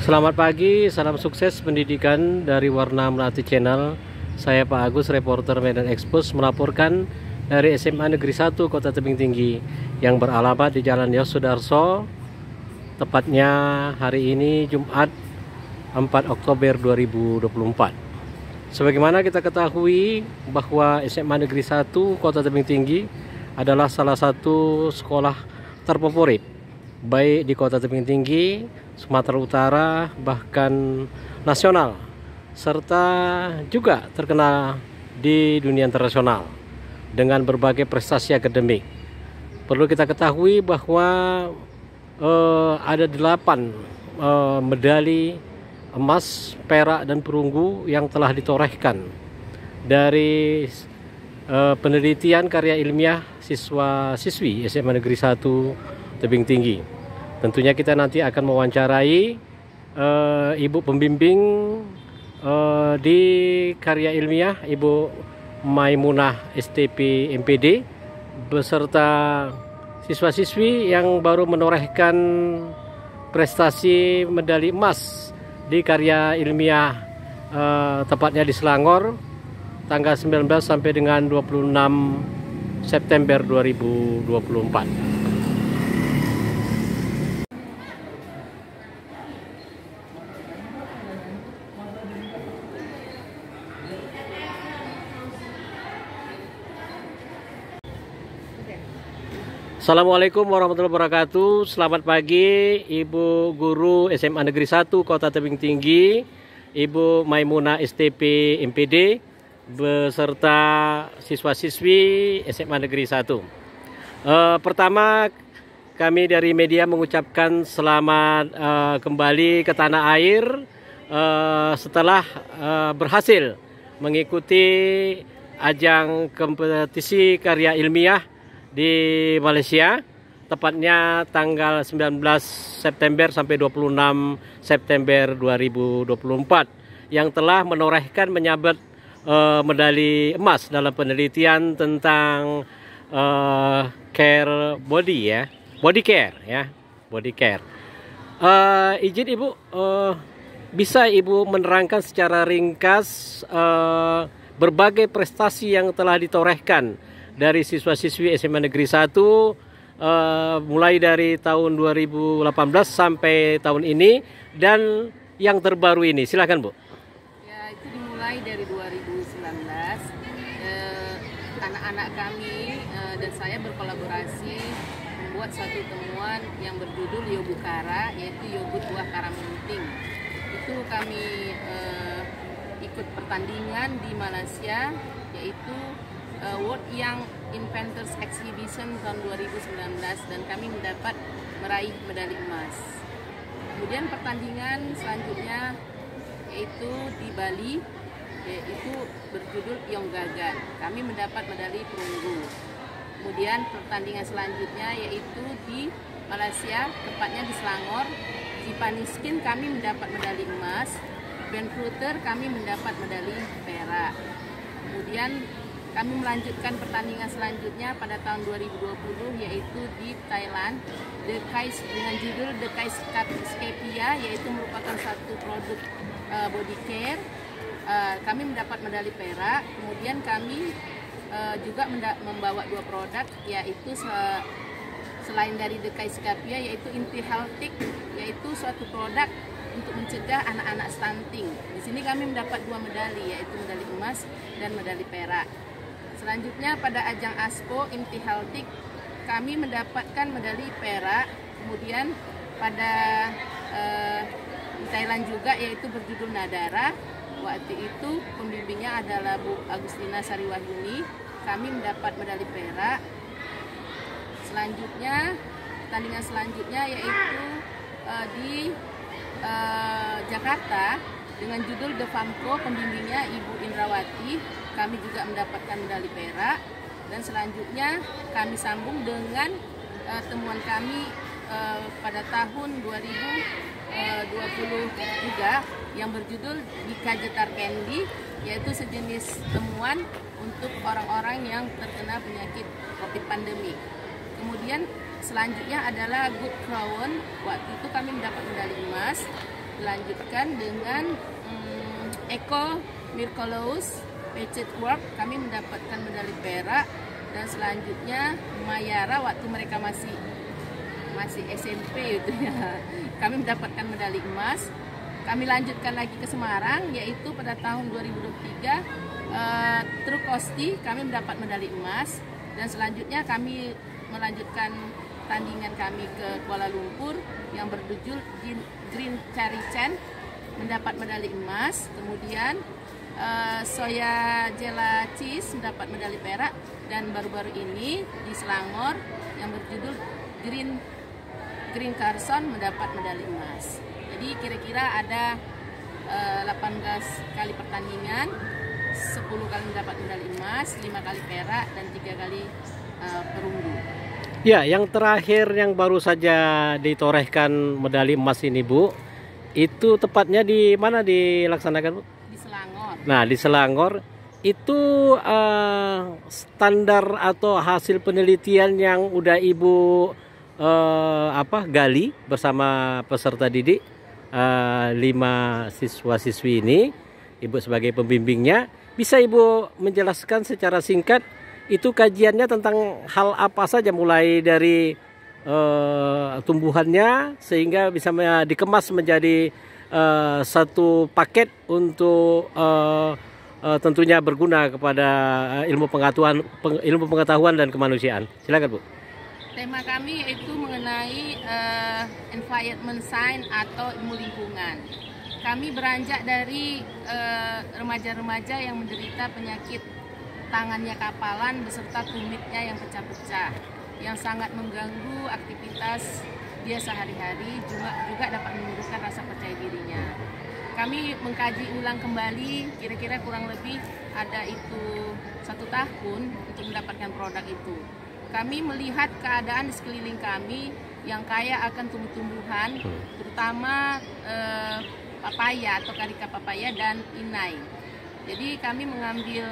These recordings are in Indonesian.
Selamat pagi, salam sukses pendidikan dari Warna Melati Channel. Saya Pak Agus, reporter Medan Expos, melaporkan dari SMA Negeri 1 Kota Tebing Tinggi yang beralamat di Jalan Yosudarso, tepatnya hari ini Jumat 4 Oktober 2024. Sebagaimana kita ketahui bahwa SMA Negeri 1 Kota Tebing Tinggi adalah salah satu sekolah terfavorit baik di Kota Tebing Tinggi, Sumatera Utara, bahkan nasional, serta juga terkenal di dunia internasional dengan berbagai prestasi akademik. Perlu kita ketahui bahwa ada 8 medali emas, perak, dan perunggu yang telah ditorehkan dari penelitian karya ilmiah siswa-siswi SMA Negeri 1 Tebing Tinggi. Tentunya kita nanti akan mewawancarai ibu pembimbing di karya ilmiah, Ibu Maimunah STP MPD, beserta siswa-siswi yang baru menorehkan prestasi medali emas di karya ilmiah, tepatnya di Selangor, tanggal 19 sampai dengan 26 September 2024. Assalamualaikum warahmatullahi wabarakatuh. Selamat pagi Ibu Guru SMA Negeri 1 Kota Tebing Tinggi, Ibu Maimunah STP MPD, beserta siswa-siswi SMA Negeri 1. Pertama, kami dari media mengucapkan selamat kembali ke tanah air setelah berhasil mengikuti ajang kompetisi karya ilmiah di Malaysia, tepatnya tanggal 19 September sampai 26 September 2024, yang telah menorehkan menyabet medali emas dalam penelitian tentang care body, ya, body care, ya, body care. Izin Ibu, bisa Ibu menerangkan secara ringkas berbagai prestasi yang telah ditorehkan dari siswa-siswi SMA Negeri 1 mulai dari tahun 2018 sampai tahun ini dan yang terbaru ini? Silakan Bu. Ya, itu dimulai dari 2019. Anak-anak kami dan saya berkolaborasi membuat suatu temuan yang berjudul Yobukara, yaitu yogurt buah karamunting. Itu kami ikut pertandingan di Malaysia, yaitu World Young Inventors Exhibition tahun 2019, dan kami meraih medali emas. Kemudian pertandingan selanjutnya yaitu di Bali, yaitu berjudul Yonggagan, kami mendapat medali perunggu. Kemudian pertandingan selanjutnya yaitu di Malaysia, tepatnya di Selangor, Jipaniskin, kami mendapat medali emas. Benfluter kami mendapat medali perak. Kemudian kami melanjutkan pertandingan selanjutnya pada tahun 2020, yaitu di Thailand, dengan judul The Kais Scapia, yaitu merupakan satu produk body care. Kami mendapat medali perak. Kemudian kami juga membawa 2 produk, yaitu selain dari The Kais Scapia, yaitu Intihaltic, yaitu suatu produk untuk mencegah anak-anak stunting. Di sini kami mendapat 2 medali, yaitu medali emas dan medali perak. Selanjutnya pada ajang ASPO Intihaltic kami mendapatkan medali perak. Kemudian pada di Thailand juga, yaitu berjudul Nadara. Waktu itu pembimbingnya adalah Bu Agustina Sariwahyuni. Kami mendapat medali perak. Selanjutnya pertandingan selanjutnya yaitu di Jakarta dengan judul The Famco, pembimbingnya Ibu Indrawati. Kami juga mendapatkan medali perak. Dan selanjutnya kami sambung dengan temuan kami pada tahun 2023 yang berjudul Dikajetar Candy, yaitu sejenis temuan untuk orang-orang yang terkena penyakit COVID pandemi. Kemudian selanjutnya adalah Good Crown. Waktu itu kami mendapat medali emas. dilanjutkan dengan Eko Mirkolaus Patchet Work, kami mendapatkan medali perak. Dan selanjutnya Mayara, waktu mereka masih SMP gitu ya, kami mendapatkan medali emas. Kami lanjutkan lagi ke Semarang, yaitu pada tahun 2023 Trukosti kami mendapat medali emas. Dan selanjutnya kami melanjutkan tandingan kami ke Kuala Lumpur yang berjudul Green Cherry Chain, mendapat medali emas. Kemudian Soya Jela Cheese mendapat medali perak. Dan baru-baru ini di Selangor yang berjudul Green Carson mendapat medali emas. Jadi kira-kira ada 18 kali pertandingan, 10 kali mendapat medali emas, 5 kali perak, dan 3 kali perunggu. Ya, yang terakhir yang baru saja ditorehkan medali emas ini, Bu, itu tepatnya di mana dilaksanakan, Bu? Di Selangor. Nah, di Selangor itu standar atau hasil penelitian yang udah Ibu gali bersama peserta didik 5 siswa-siswi ini, Ibu sebagai pembimbingnya, bisa Ibu menjelaskan secara singkat itu kajiannya tentang hal apa saja, mulai dari tumbuhannya sehingga bisa dikemas menjadi satu paket untuk tentunya berguna kepada ilmu pengetahuan dan kemanusiaan. Silakan, Bu. Tema kami itu mengenai environment science atau ilmu lingkungan. Kami beranjak dari remaja-remaja yang menderita penyakit tangannya kapalan beserta tumitnya yang pecah-pecah, yang sangat mengganggu aktivitas dia sehari-hari, juga dapat menurunkan rasa percaya dirinya. Kami mengkaji ulang kembali, kira-kira kurang lebih ada itu 1 tahun untuk mendapatkan produk itu. Kami melihat keadaan di sekeliling kami yang kaya akan tumbuh-tumbuhan, terutama papaya atau karika papaya dan inai. Jadi kami mengambil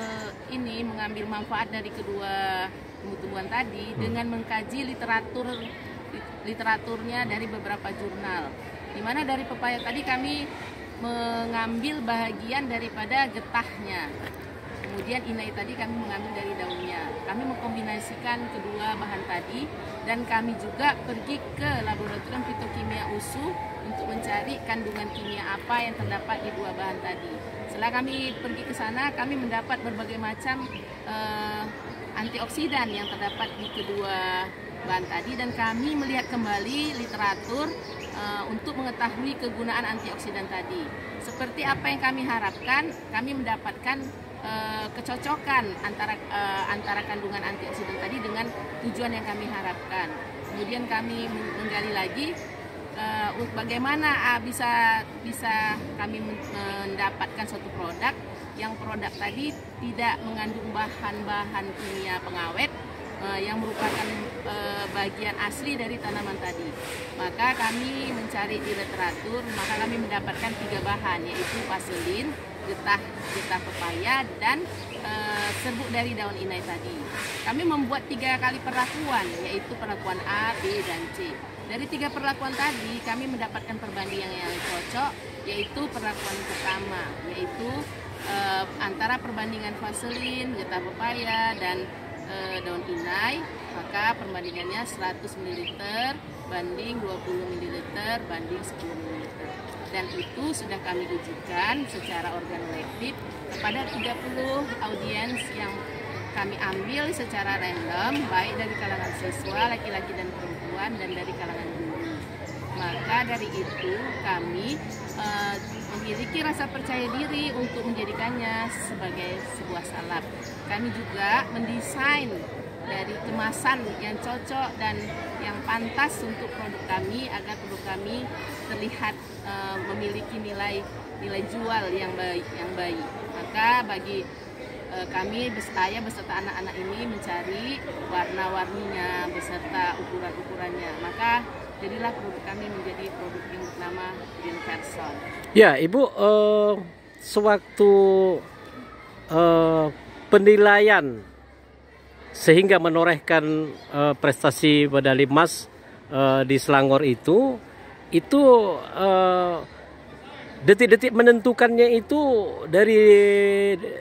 manfaat dari kedua tumbuh-tumbuhan tadi dengan mengkaji literaturnya dari beberapa jurnal. Di mana dari papaya tadi kami mengambil bahagian daripada getahnya. Kemudian inai tadi kami mengambil dari daunnya. Kami mengkombinasikan kedua bahan tadi dan kami juga pergi ke laboratorium fitokimia USU untuk mencari kandungan kimia apa yang terdapat di 2 bahan tadi. Setelah kami pergi ke sana, kami mendapat berbagai macam antioksidan yang terdapat di kedua bahan tadi, dan kami melihat kembali literatur untuk mengetahui kegunaan antioksidan tadi. Seperti apa yang kami harapkan, kami mendapatkan kecocokan antara kandungan antioksidan tadi dengan tujuan yang kami harapkan. Kemudian kami menggali lagi bagaimana bisa kami mendapatkan suatu produk yang produk tadi tidak mengandung bahan-bahan kimia pengawet yang merupakan bagian asli dari tanaman tadi. Maka kami mencari di literatur, maka kami mendapatkan 3 bahan, yaitu pasilin, getah pepaya, dan serbuk dari daun inai tadi. Kami membuat 3 kali perlakuan, yaitu perlakuan A, B, dan C. Dari 3 perlakuan tadi kami mendapatkan perbandingan yang cocok, yaitu perlakuan pertama, yaitu antara perbandingan vaselin, getah pepaya, dan daun inai. Maka perbandingannya 100 ml banding 20 ml banding 10 ml. Dan itu sudah kami ujikan secara organoleptik kepada 30 audiens yang kami ambil secara random, baik dari kalangan siswa laki-laki dan perempuan dan dari kalangan guru. Maka dari itu kami memiliki rasa percaya diri untuk menjadikannya sebagai sebuah salad. Kami juga mendesain dari kemasan yang cocok dan yang pantas untuk produk kami agar produk kami terlihat memiliki nilai jual yang baik. Maka bagi kami saya beserta anak-anak ini mencari warna-warninya beserta ukuran-ukurannya. Maka jadilah produk kami menjadi produk yang bernama Green Carson. Ya, Ibu, sewaktu penilaian sehingga menorehkan prestasi medali emas di Selangor itu detik-detik menentukannya itu dari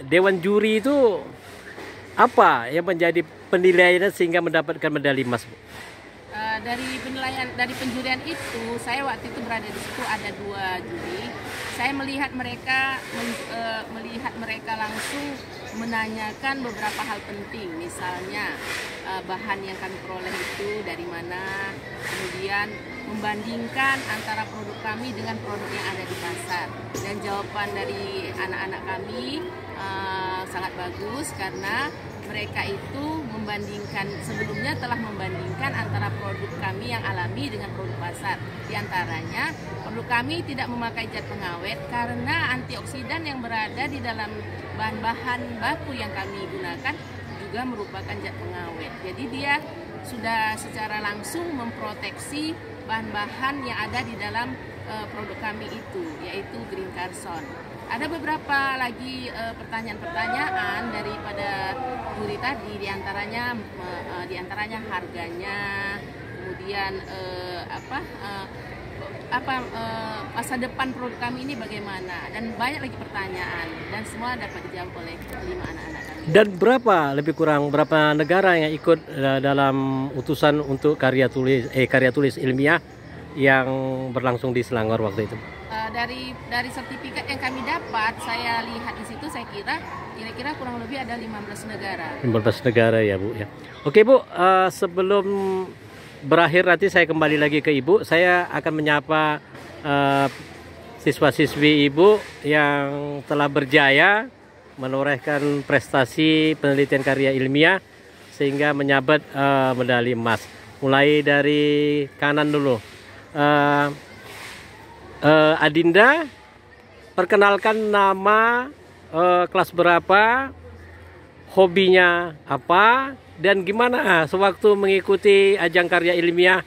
dewan juri itu apa yang menjadi penilaiannya sehingga mendapatkan medali emas, Bu? Dari penilaian, dari penjurian itu, saya waktu itu berada di situ, ada 2 juri. Saya melihat mereka langsung menanyakan beberapa hal penting, misalnya bahan yang kami peroleh itu dari mana, kemudian membandingkan antara produk kami dengan produk yang ada di pasar. Dan jawaban dari anak-anak kami sangat bagus karena mereka itu sebelumnya telah membandingkan antara produk kami yang alami dengan produk pasar. Di antaranya, produk kami tidak memakai zat pengawet karena antioksidan yang berada di dalam bahan-bahan baku yang kami gunakan juga merupakan zat pengawet. Jadi dia sudah secara langsung memproteksi bahan-bahan yang ada di dalam produk kami itu, yaitu Green Carson. Ada beberapa lagi pertanyaan-pertanyaan daripada juri tadi, diantaranya harganya, kemudian masa depan produk kami ini bagaimana, dan banyak lagi pertanyaan, dan semua dapat dijawab oleh 5 anak-anak kami. Dan berapa negara yang ikut dalam utusan untuk karya tulis ilmiah yang berlangsung di Selangor waktu itu? Dari sertifikat yang kami dapat, saya lihat di situ, saya kira-kira kurang lebih ada 15 negara. 15 negara ya, Bu ya. Oke, Bu, sebelum berakhir nanti saya kembali lagi ke Ibu. Saya akan menyapa siswa-siswi Ibu yang telah berjaya menorehkan prestasi penelitian karya ilmiah sehingga menyabat medali emas. Mulai dari kanan dulu. Adinda, perkenalkan nama, kelas berapa, hobinya apa, dan gimana sewaktu mengikuti ajang karya ilmiah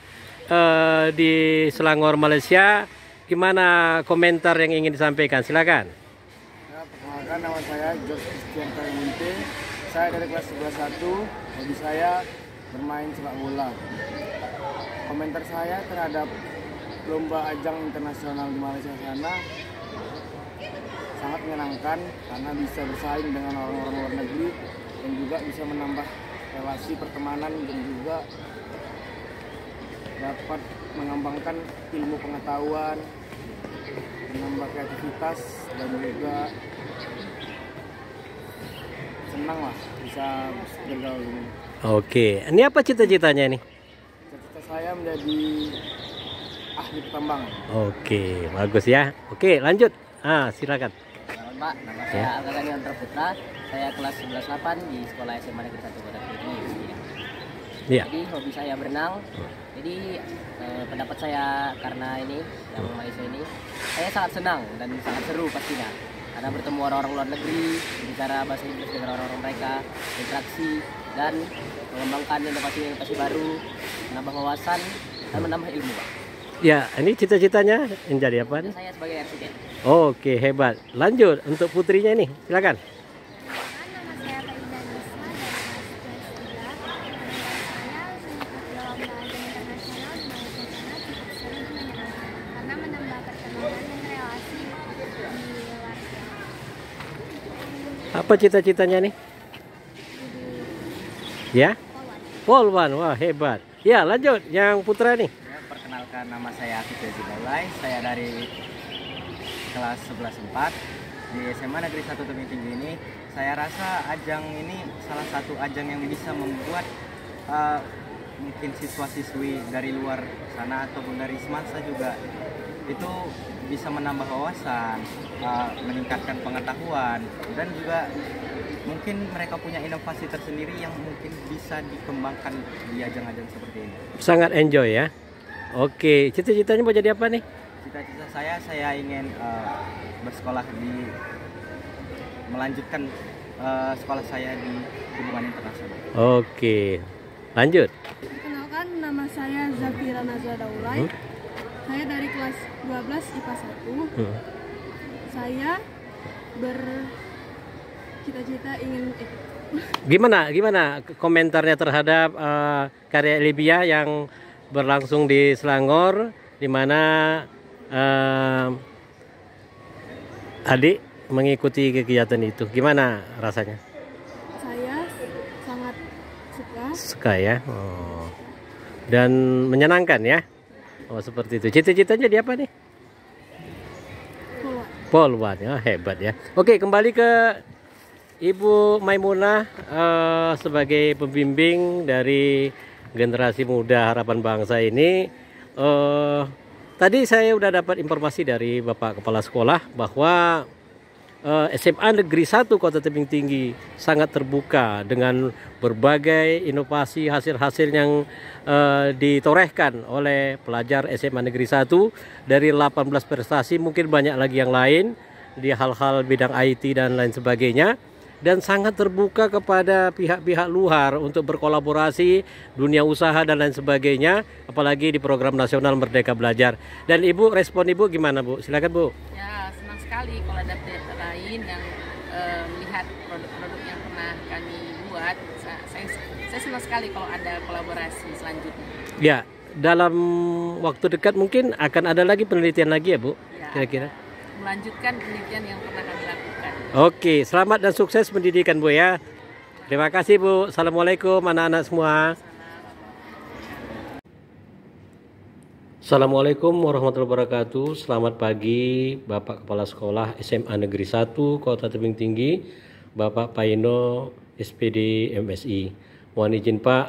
di Selangor, Malaysia, gimana komentar yang ingin disampaikan? Silakan. Ya, perkenalkan, nama saya George Christian Karimunte. Saya dari kelas 11-1. Hobi saya bermain sepak bola. Komentar saya terhadap lomba ajang internasional di Malaysia sana sangat menyenangkan karena bisa bersaing dengan orang-orang luar negeri dan juga bisa menambah relasi pertemanan dan juga dapat mengembangkan ilmu pengetahuan, menambah kreativitas, dan juga senang lah bisa bergaul ini. Oke, ini apa cita-citanya nih? Cita-cita saya menjadi ahli pertambangan. Oke, bagus ya. Oke, lanjut. Silakan. Pak, nama saya Algagani Antar Putra. Saya kelas 11-8 di sekolah SMA Negeri 1 Kota Kediri. Iya. Jadi hobi saya berenang. Jadi pendapat saya karena ini yang Malaysia ini, saya sangat senang dan sangat seru pastinya. Karena bertemu orang-orang luar negeri, bicara bahasa Inggris dengan orang-orang mereka, interaksi dan mengembangkan inovasi-inovasi baru, menambah wawasan dan menambah ilmu, Pak. Ya, ini cita-citanya menjadi apa nih? Saya sebagai arsitek. Oke, hebat. Lanjut untuk putrinya nih, silakan. Nama saya Faida Nisma dari kelas 3. Saya mengikuti lomba ajang internasional di Malaysia sana cukup seru dan menyenangkan karena menambah pertemanan dan relasi di luar. Apa cita-citanya nih? Ya? Polwan. Wah, hebat. Ya, lanjut yang putra nih. Perkenalkan, nama saya Fitri Zibalai. Saya dari kelas 11-4 di SMA Negeri 1 Tebing Tinggi ini. Saya rasa ajang ini salah satu ajang yang bisa membuat mungkin siswa-siswi dari luar sana ataupun dari semasa juga itu bisa menambah wawasan, meningkatkan pengetahuan, dan juga mungkin mereka punya inovasi tersendiri yang mungkin bisa dikembangkan di ajang-ajang seperti ini. Sangat enjoy ya. Oke, cita-citanya mau jadi apa nih? Cita-cita saya ingin bersekolah melanjutkan sekolah saya di hubungan internasional. Oke, lanjut. Perkenalkan, nama saya Zafira Nazwa Daulay. Saya dari kelas 12 IPA 1. Saya bercita-cita ingin Gimana komentarnya terhadap karya ilmiah yang berlangsung di Selangor, di mana Adik mengikuti kegiatan itu, gimana rasanya? Saya sangat suka. Suka ya. Oh. Dan menyenangkan ya. Oh seperti itu. Cita-citanya di apa nih? Polwan ya, hebat ya. Oke, kembali ke Ibu Maimunah sebagai pembimbing dari generasi muda harapan bangsa ini. Tadi saya udah dapat informasi dari Bapak Kepala Sekolah bahwa SMA Negeri 1 Kota Tebing Tinggi sangat terbuka dengan berbagai inovasi hasil-hasil yang ditorehkan oleh pelajar SMA Negeri 1 dari 18 prestasi, mungkin banyak lagi yang lain di hal-hal bidang IT dan lain sebagainya, dan sangat terbuka kepada pihak-pihak luar untuk berkolaborasi dunia usaha dan lain sebagainya, apalagi di program nasional Merdeka Belajar. Dan Ibu, respon Ibu gimana Bu? Silakan Bu. Ya, senang sekali kalau ada pihak lain yang melihat produk-produk yang pernah kami buat. Saya senang sekali kalau ada kolaborasi selanjutnya. Ya, dalam waktu dekat mungkin akan ada lagi penelitian lagi ya Bu? Ya, Kira-kira? melanjutkan penelitian yang pernah kami lakukan. Oke, selamat dan sukses pendidikan Bu ya. Terima kasih Bu. Assalamualaikum anak-anak semua. Assalamualaikum warahmatullahi wabarakatuh. Selamat pagi Bapak Kepala Sekolah SMA Negeri 1 Kota Tebing Tinggi, Bapak Paino SPD MSI. Mohon izin Pak,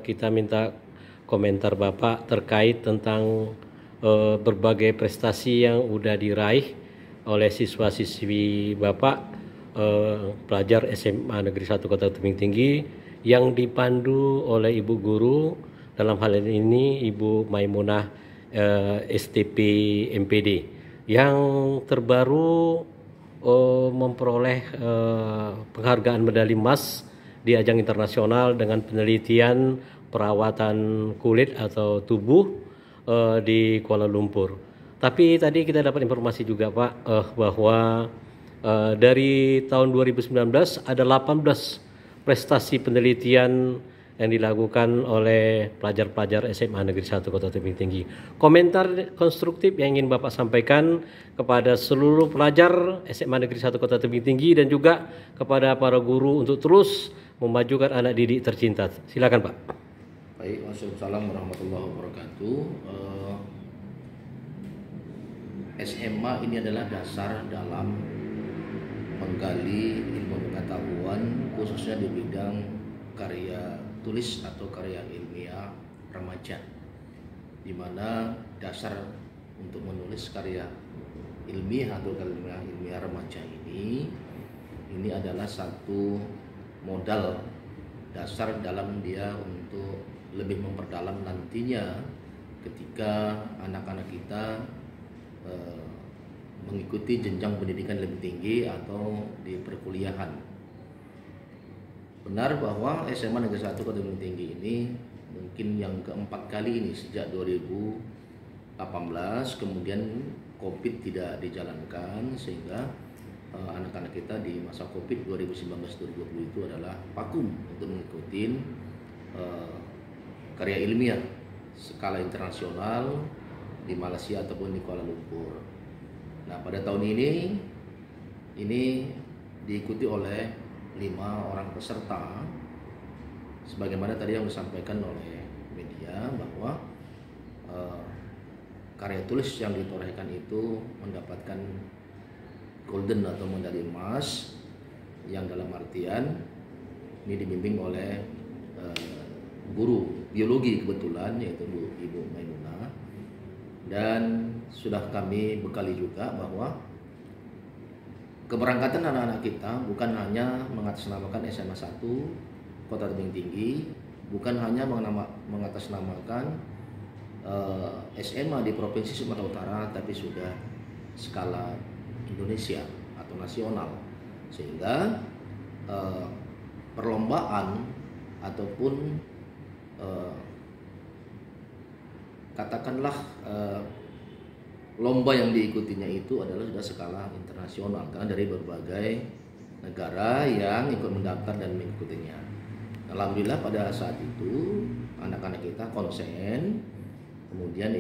kita minta komentar Bapak terkait tentang berbagai prestasi yang udah diraih oleh siswa-siswi Bapak, pelajar SMA Negeri 1 Kota Tebing Tinggi yang dipandu oleh Ibu Guru. Dalam hal ini Ibu Maimunah STP MPD yang terbaru memperoleh penghargaan medali emas di ajang internasional dengan penelitian perawatan kulit atau tubuh di Kuala Lumpur. Tapi tadi kita dapat informasi juga Pak bahwa dari tahun 2019 ada 18 prestasi penelitian yang dilakukan oleh pelajar-pelajar SMA Negeri 1 Kota Tebing Tinggi. Komentar konstruktif yang ingin Bapak sampaikan kepada seluruh pelajar SMA Negeri 1 Kota Tebing Tinggi dan juga kepada para guru untuk terus memajukan anak didik tercinta. Silakan Pak. Baik, wassalamualaikum warahmatullahi wabarakatuh. SMA ini adalah dasar dalam menggali ilmu pengetahuan khususnya di bidang karya tulis atau karya ilmiah remaja, di mana dasar untuk menulis karya ilmiah atau karya ilmiah remaja ini adalah satu modal dasar dalam dia untuk lebih memperdalam nantinya ketika anak-anak kita mengikuti jenjang pendidikan lebih tinggi atau di perkuliahan. Benar bahwa SMA Negeri 1 Kota Tebing Tinggi ini mungkin yang keempat kali ini sejak 2018, kemudian COVID tidak dijalankan sehingga anak-anak kita di masa COVID 2019-2020 itu adalah vakum untuk mengikuti karya ilmiah skala internasional di Malaysia ataupun di Kuala Lumpur. Nah, pada tahun ini diikuti oleh 5 orang peserta, sebagaimana tadi yang disampaikan oleh media bahwa karya tulis yang ditorehkan itu mendapatkan golden atau medali emas, yang dalam artian ini dibimbing oleh guru biologi kebetulan, yaitu Ibu Maimunah, dan sudah kami bekali juga bahwa keberangkatan anak-anak kita bukan hanya mengatasnamakan SMA 1 Kota Tebing Tinggi, bukan hanya mengatasnamakan SMA di Provinsi Sumatera Utara, tapi sudah skala Indonesia atau nasional, sehingga perlombaan ataupun katakanlah lomba yang diikutinya itu adalah sudah skala internasional karena dari berbagai negara yang ikut mendaftar dan mengikutinya. Alhamdulillah pada saat itu anak-anak kita konsen, kemudian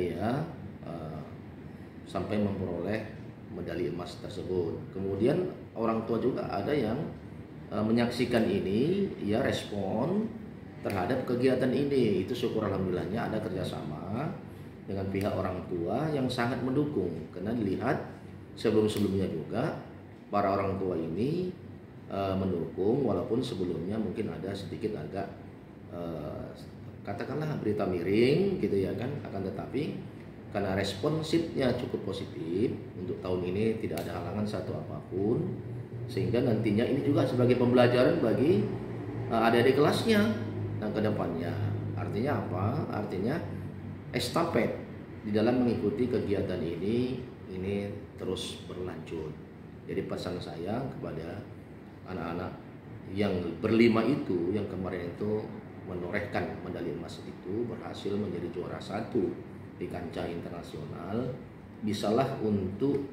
sampai memperoleh medali emas tersebut. Kemudian orang tua juga ada yang menyaksikan ini, ya respon terhadap kegiatan ini. Itu syukur alhamdulillahnya ada kerjasama dengan pihak orang tua yang sangat mendukung, karena dilihat sebelum-sebelumnya juga para orang tua ini mendukung, walaupun sebelumnya mungkin ada sedikit agak katakanlah berita miring gitu ya kan, akan tetapi karena responsifnya cukup positif untuk tahun ini tidak ada halangan satu apapun, sehingga nantinya ini juga sebagai pembelajaran bagi adik-adik kelasnya dan kedepannya. Artinya apa? Artinya estafet di dalam mengikuti kegiatan ini terus berlanjut. Jadi pesan saya kepada anak-anak yang berlima itu, yang kemarin itu menorehkan medali emas itu, berhasil menjadi juara 1 di kancah internasional, bisalah untuk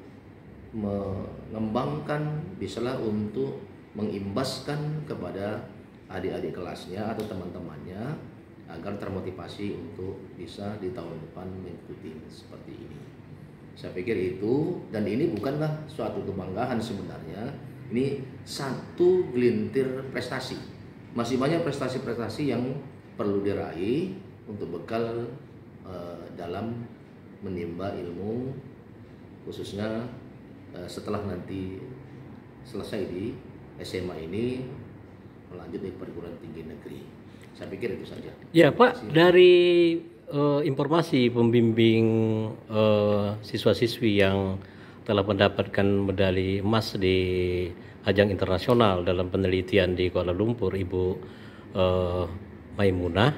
mengembangkan, bisalah untuk mengimbaskan kepada adik-adik kelasnya atau teman-temannya agar termotivasi untuk bisa di tahun depan mengikuti seperti ini. Saya pikir itu, dan ini bukanlah suatu kebanggaan sebenarnya, ini satu gelintir prestasi. Masih banyak prestasi-prestasi yang perlu diraih untuk bekal dalam menimba ilmu, khususnya setelah nanti selesai di SMA ini melanjut di perguruan tinggi negeri. Saya pikir itu saja. Ya Pak, dari informasi pembimbing siswa-siswi yang telah mendapatkan medali emas di ajang internasional dalam penelitian di Kuala Lumpur, Ibu Maimunah,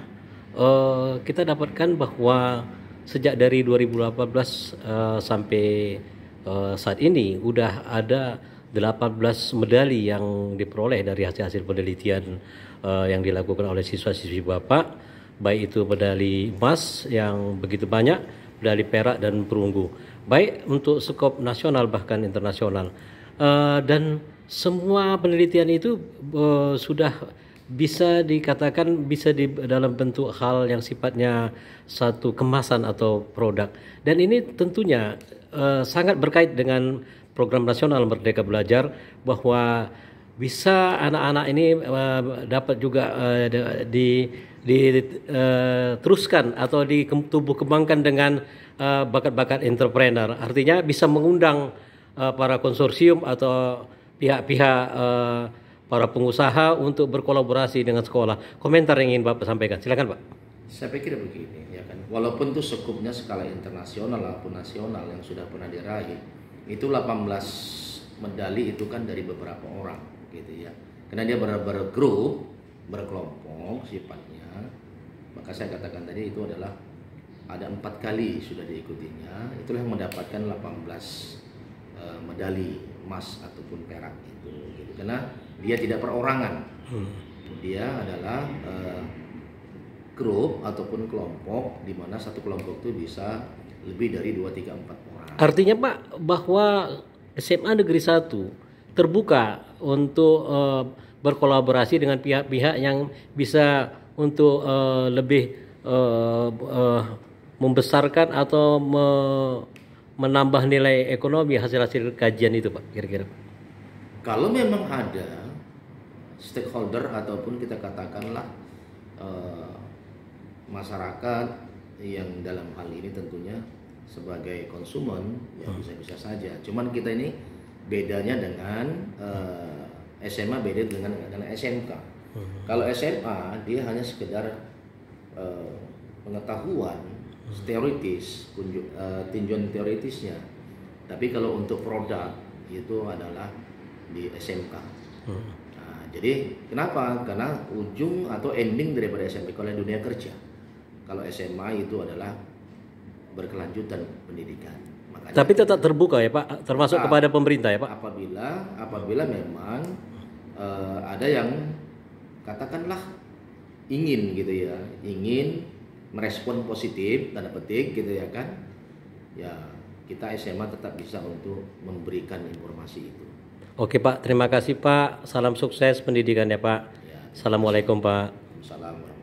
kita dapatkan bahwa sejak dari 2018 sampai saat ini udah ada 18 medali yang diperoleh dari hasil-hasil penelitian yang dilakukan oleh siswa-siswi Bapak, baik itu medali emas yang begitu banyak, medali perak dan perunggu, baik untuk skop nasional bahkan internasional. Dan semua penelitian itu sudah bisa dikatakan bisa dalam bentuk hal yang sifatnya satu kemasan atau produk. Dan ini tentunya sangat berkait dengan program nasional Merdeka Belajar, bahwa bisa anak-anak ini dapat juga diteruskan atau ditumbuh kembangkan dengan bakat-bakat entrepreneur. Artinya bisa mengundang para konsorsium atau pihak-pihak para pengusaha untuk berkolaborasi dengan sekolah. Komentar yang ingin Bapak sampaikan, silakan Pak. Saya pikir begini, ya kan. Walaupun itu skupnya skala internasional maupun nasional yang sudah pernah diraih, itu 18 medali itu kan dari beberapa orang, gitu ya. Karena dia bergrup, berkelompok sifatnya. Maka saya katakan tadi itu adalah ada 4 kali sudah diikutinya. Itulah yang mendapatkan 18 medali emas ataupun perak itu, gitu. Karena dia tidak perorangan, dia adalah grup ataupun kelompok, di mana satu kelompok itu bisa lebih dari 2, 3, 4 orang. Artinya Pak, bahwa SMA Negeri 1 terbuka untuk berkolaborasi dengan pihak-pihak yang bisa untuk lebih membesarkan atau menambah nilai ekonomi hasil-hasil kajian itu Pak, kira-kira. Kalau memang ada stakeholder ataupun kita katakanlah masyarakat yang dalam hal ini tentunya sebagai konsumen, ya bisa-bisa saja. Cuman kita ini bedanya dengan SMA, beda dengan SMK. Kalau SMA dia hanya sekedar pengetahuan teoritis, tinjauan teoritisnya. Tapi kalau untuk produk itu adalah di SMK. Nah, jadi kenapa? Karena ujung atau ending daripada SMK adalah dunia kerja. Kalau SMA itu adalah berkelanjutan pendidikan. Makanya, tapi tetap terbuka ya Pak, termasuk kepada pemerintah ya Pak. Apabila memang ada yang katakanlah ingin gitu ya, ingin merespon positif tanda petik gitu ya kan, ya kita SMA tetap bisa untuk memberikan informasi itu. Oke Pak, terima kasih Pak, salam sukses pendidikan ya Pak. Ya, Assalamualaikum Pak. Salam.